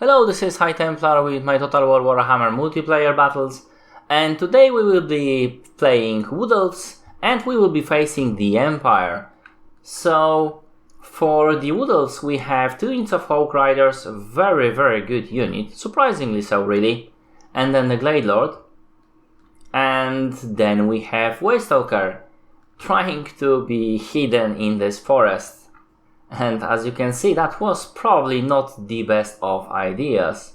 Hello, this is High Templar with my Total War Warhammer Multiplayer Battles, and today we will be playing Wood Elves and we will be facing the Empire. So, for the Wood Elves we have 2 units of Hawk Riders, very good unit, surprisingly so really, and then the Glade Lord, and then we have Waystalker, trying to be hidden in this forest. And as you can see, that was probably not the best of ideas.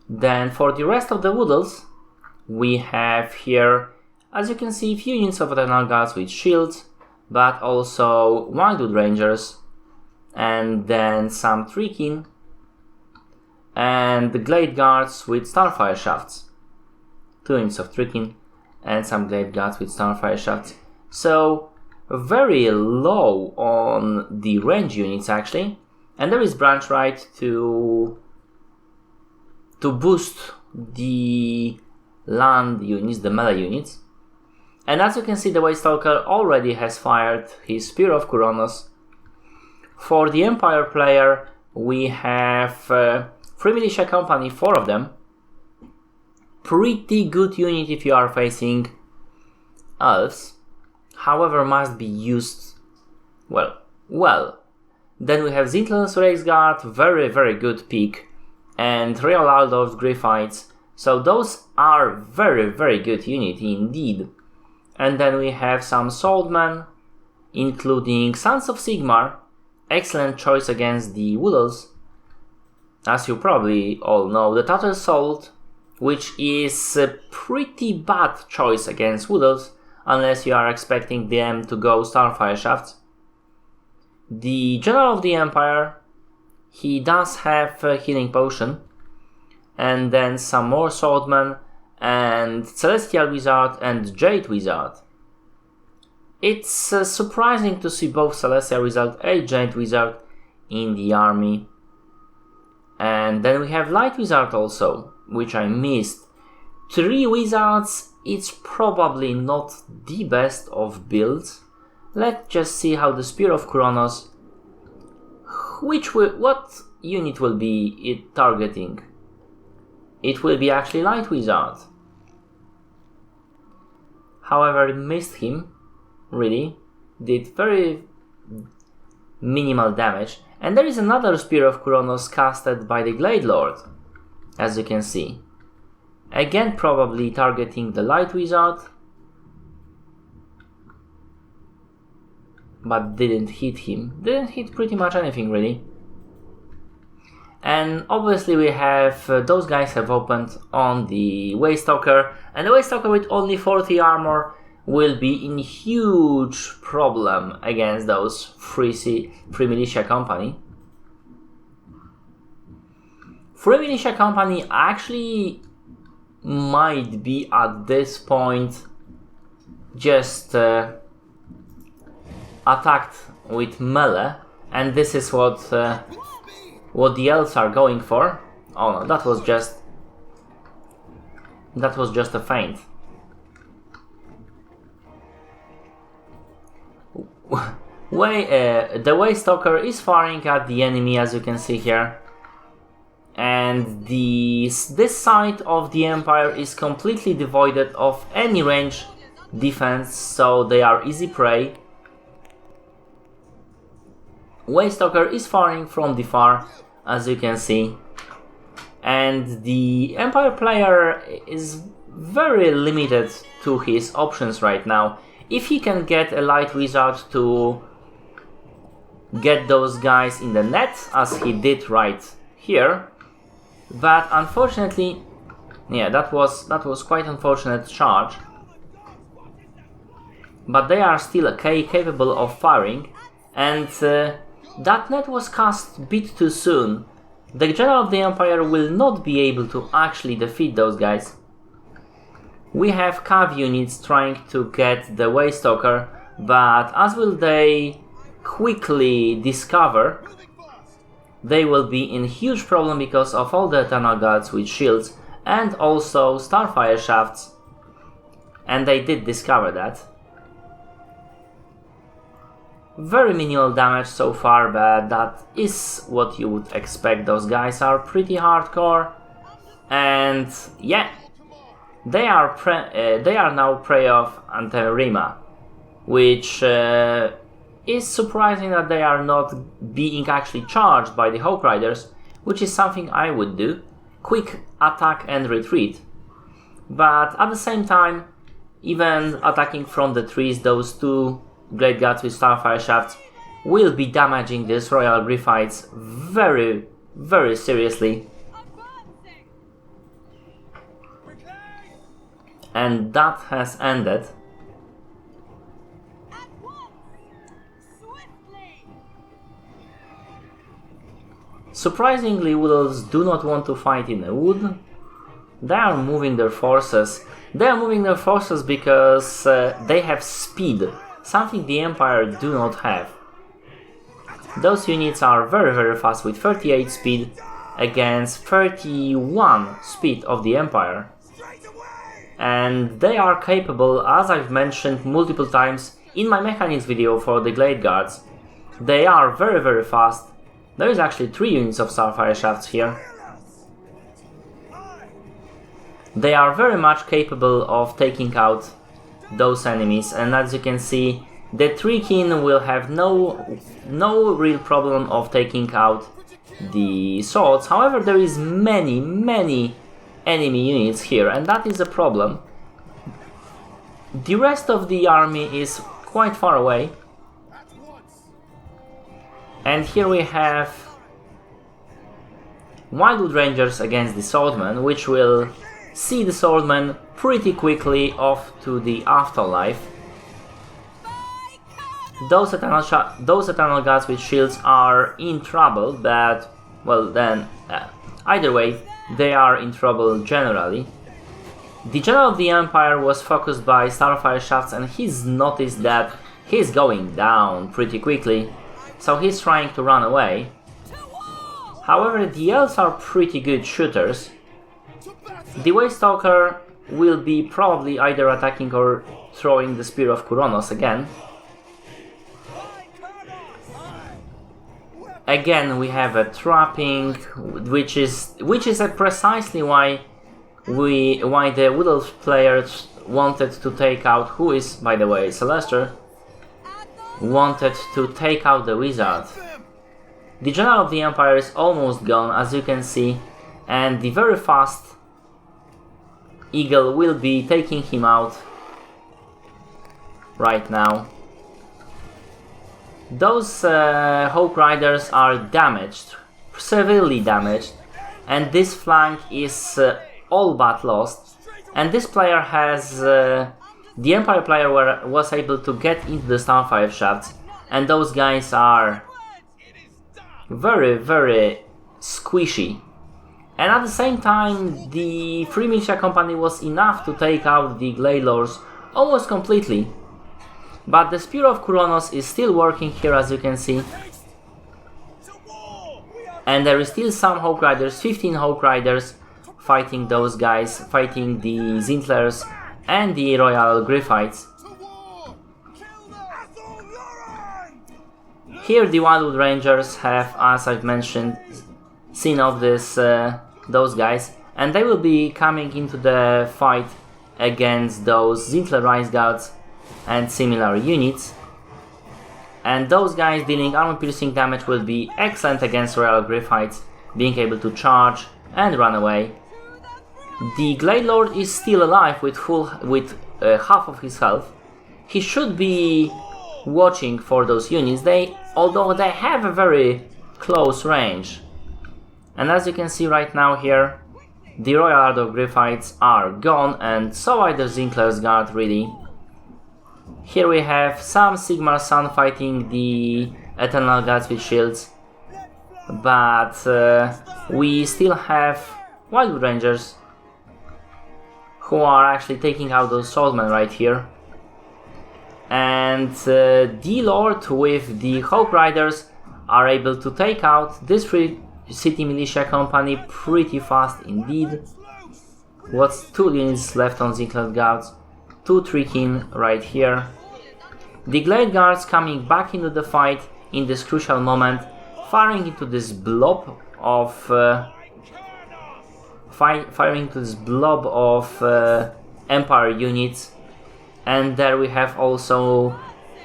Then for the rest of the Wood Elves, we have here, as you can see, a few units of Eternal Guards with shields, but also Wildwood Rangers, and then some Treekin, and the Glade Guards with Starfire Shafts. 2 units of Treekin, and some Glade Guards with Starfire Shafts. So, very low on the range units actually, and there is branch right to boost the land units, the melee units. And as you can see, the Waystalker already has fired his Spear of Kuronos. For the Empire player we have 3 militia company, 4 of them. Pretty good unit if you are facing Elves. However, must be used well. Then we have Zintl's Race Guard, very good pick, and Real Aldous Griffites. So those are very good unit indeed. And then we have some Swordmen, including Sons of Sigmar, excellent choice against the Wood Elves. As you probably all know, the Tattered Sword, which is a pretty bad choice against Wood Elves, unless you are expecting them to go Starfire Shafts. The General of the Empire, he does have a Healing Potion, and then some more Swordmen, and Celestial Wizard and Jade Wizard. It's surprising to see both Celestial Wizard and Jade Wizard in the army. And then we have Light Wizard also, which I missed. 3 Wizards, it's probably not the best of builds. Let's just see how the Spear of Kuronos, what unit will be it targeting? It will be actually Light Wizard. However, it missed him, really, did very minimal damage. And there is another Spear of Kuronos casted by the Glade Lord, as you can see. Again, probably targeting the Light Wizard, but didn't hit him. Didn't hit pretty much anything really. And obviously we have, those guys have opened on the Waystalker, and the Waystalker with only 40 armor will be in huge problem against those 3 militia company. 3 militia company actually might be at this point just attacked with melee, and this is what the Elves are going for. Oh no, that was just a feint. The Waystalker is firing at the enemy, as you can see here. And this side of the Empire is completely devoid of any range defense, so they are easy prey. Waystalker is firing from the far, as you can see, and the Empire player is very limited to his options right now. If he can get a Light Wizard to get those guys in the net, as he did right here. But unfortunately, yeah, that was quite unfortunate charge. But they are still capable of firing, and that net was cast a bit too soon. The General of the Empire will not be able to actually defeat those guys. We have cav units trying to get the Waystalker, but as will they quickly discover, they will be in huge problem because of all the Eternal Guards with shields and also Starfire Shafts, and they did discover that. Very minimal damage so far, but that is what you would expect. Those guys are pretty hardcore, and yeah, they are now prey of Anterima, which is surprising that they are not being actually charged by the Hawk Riders, which is something I would do. Quick attack and retreat. But at the same time, even attacking from the trees, those two Great Gods with Starfire Shafts will be damaging these Royal Gryphites very, very seriously. And that has ended. Surprisingly, Wolves do not want to fight in a wood. They are moving their forces. They are moving their forces because they have speed, something the Empire do not have. Those units are very, very fast with 38 speed against 31 speed of the Empire. And they are capable, as I've mentioned multiple times in my mechanics video for the Glade Guards, they are very, very fast. There is actually 3 units of Starfire Shafts here. They are very much capable of taking out those enemies, and as you can see, the Treekin will have no real problem of taking out the swords. However, there is many enemy units here, and that is a problem. The rest of the army is quite far away. And here we have Wildwood Rangers against the Swordmen, which will see the Swordmen pretty quickly off to the afterlife. Those Eternal Gods with shields are in trouble, but, well then, either way, they are in trouble generally. The General of the Empire was focused by Starfire Shafts, and he's noticed that he's going down pretty quickly, so he's trying to run away. However, the Elves are pretty good shooters. The Waystalker will be probably either attacking or throwing the Spear of Kuronos again. Again, we have a trapping, which is precisely why the Wood Elf players wanted to take out, who is, by the way, Celester, wanted to take out the Wizard. The General of the Empire is almost gone, as you can see, and the very fast Eagle will be taking him out right now. Those Hawk Riders are damaged, severely damaged, and this flank is all but lost. And this player has, the Empire player was able to get into the Starfire Shafts, and those guys are very squishy. And at the same time, the Free Militia Company was enough to take out the Glade Lords almost completely. But the Spear of Kuronos is still working here, as you can see. And there is still some Hawk Riders, 15 Hawk Riders, fighting those guys, fighting the Zintlers and the Royal Gryphites. Here the Wildwood Rangers have, as I've mentioned, seen off those guys, and they will be coming into the fight against those Zintler Rise Guards and similar units. And those guys dealing armor-piercing damage will be excellent against Royal Gryphites, being able to charge and run away. The Glade Lord is still alive with half of his health. He should be watching for those units, although they have a very close range. And as you can see right now here, the Royal Order of Gryphites are gone, and so are the Zinkler's Guard really. Here we have some Sigmar Sun fighting the Eternal Gods with shields, but we still have Wildwood Rangers who are actually taking out those Swordmen right here. And the Lord with the Hawk Riders are able to take out this Free City Militia Company pretty fast indeed. What's 2 units left on Zinkler's Guards, 2 Treekin right here. The Glade Guards coming back into the fight in this crucial moment, firing into this blob of Empire units, and there we have also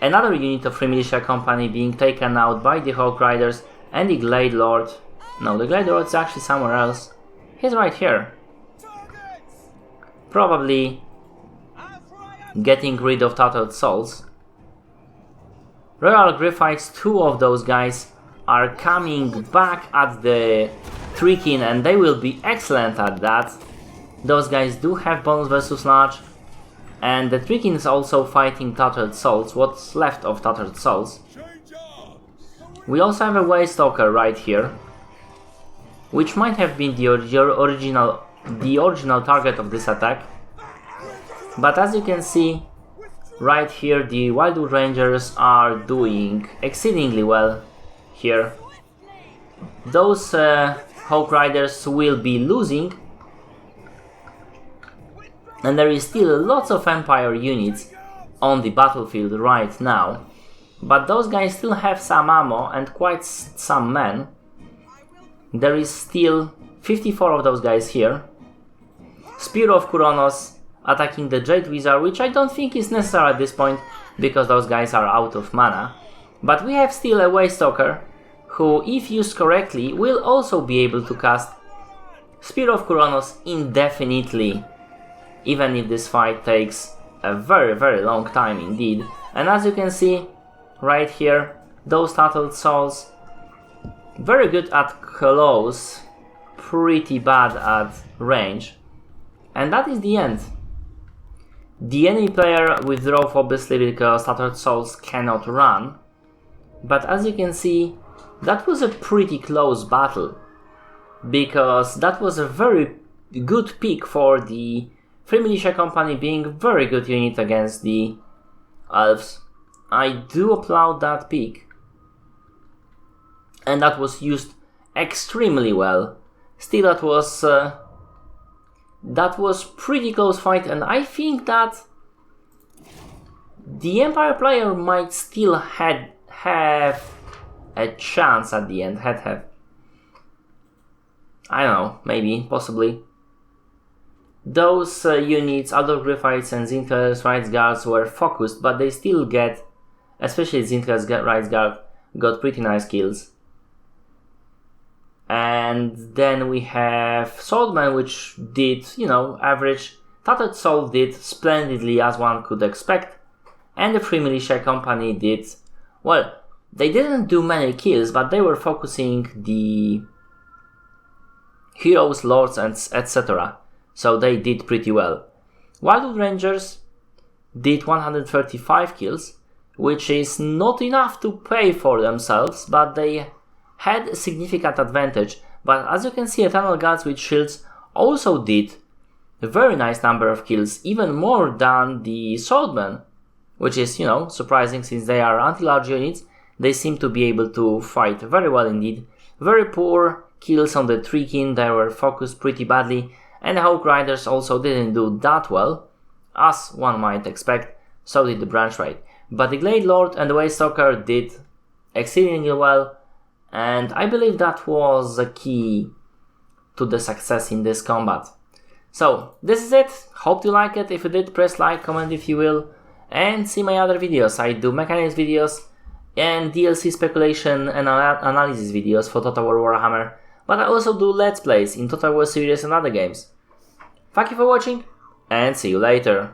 another unit of Free Militia Company being taken out by the Hawk Riders and the Glade Lord. No, the Glade Lord is actually somewhere else. He's right here. Probably getting rid of Tattered Souls. Royal Griffites, 2 of those guys are coming back at the Treekin, and they will be excellent at that. Those guys do have bonus versus large, and the Treekin is also fighting Tattered Souls, what's left of Tattered Souls. We also have a Waystalker right here, which might have been the original target of this attack. But as you can see, right here the Wildwood Rangers are doing exceedingly well here. Those Hawk Riders will be losing, and there is still lots of Empire units on the battlefield right now. But those guys still have some ammo and quite some men. There is still 54 of those guys here. Spear of Kuronos attacking the Jade Wizard, which I don't think is necessary at this point because those guys are out of mana. But we have still a Waystalker who, if used correctly, will also be able to cast Spear of Kuronos indefinitely, even if this fight takes a very long time indeed. And as you can see right here, those Tattered Souls, very good at close, pretty bad at range. And that is the end. The enemy player withdraws obviously because Tattered Souls cannot run. But as you can see, that was a pretty close battle, because that was a very good pick for the Free Militia Company being a very good unit against the Elves. I do applaud that pick, and that was used extremely well. Still, that was pretty close fight, and I think that the Empire player might still have a chance at the end. I don't know, maybe, possibly. Those units, Adolf Griffites and Zinkel's Rights Guards, were focused, but they still get, especially Zinkel's Rights Guard, got pretty nice kills. And then we have Swordman, which did, average. Tattered Soul did splendidly, as one could expect. And the Free Militia Company did, well, they didn't do many kills, but they were focusing the heroes, lords, and etc. So they did pretty well. Wildwood Rangers did 135 kills, which is not enough to pay for themselves, but they had a significant advantage. But as you can see, Eternal Guards with shields also did a very nice number of kills, even more than the Swordmen, which is, surprising since they are anti-large units. They seem to be able to fight very well indeed. Very poor kills on the Treekin, they were focused pretty badly, and the Hawk Riders also didn't do that well, as one might expect, so did the Branch Raid. But the Glade Lord and the Waystalker did exceedingly well, and I believe that was a key to the success in this combat. So, this is it. Hope you like it. If you did, press like, comment if you will, and see my other videos. I do mechanics videos and DLC speculation and analysis videos for Total War Warhammer, but I also do Let's Plays in Total War series and other games. Thank you for watching, and see you later.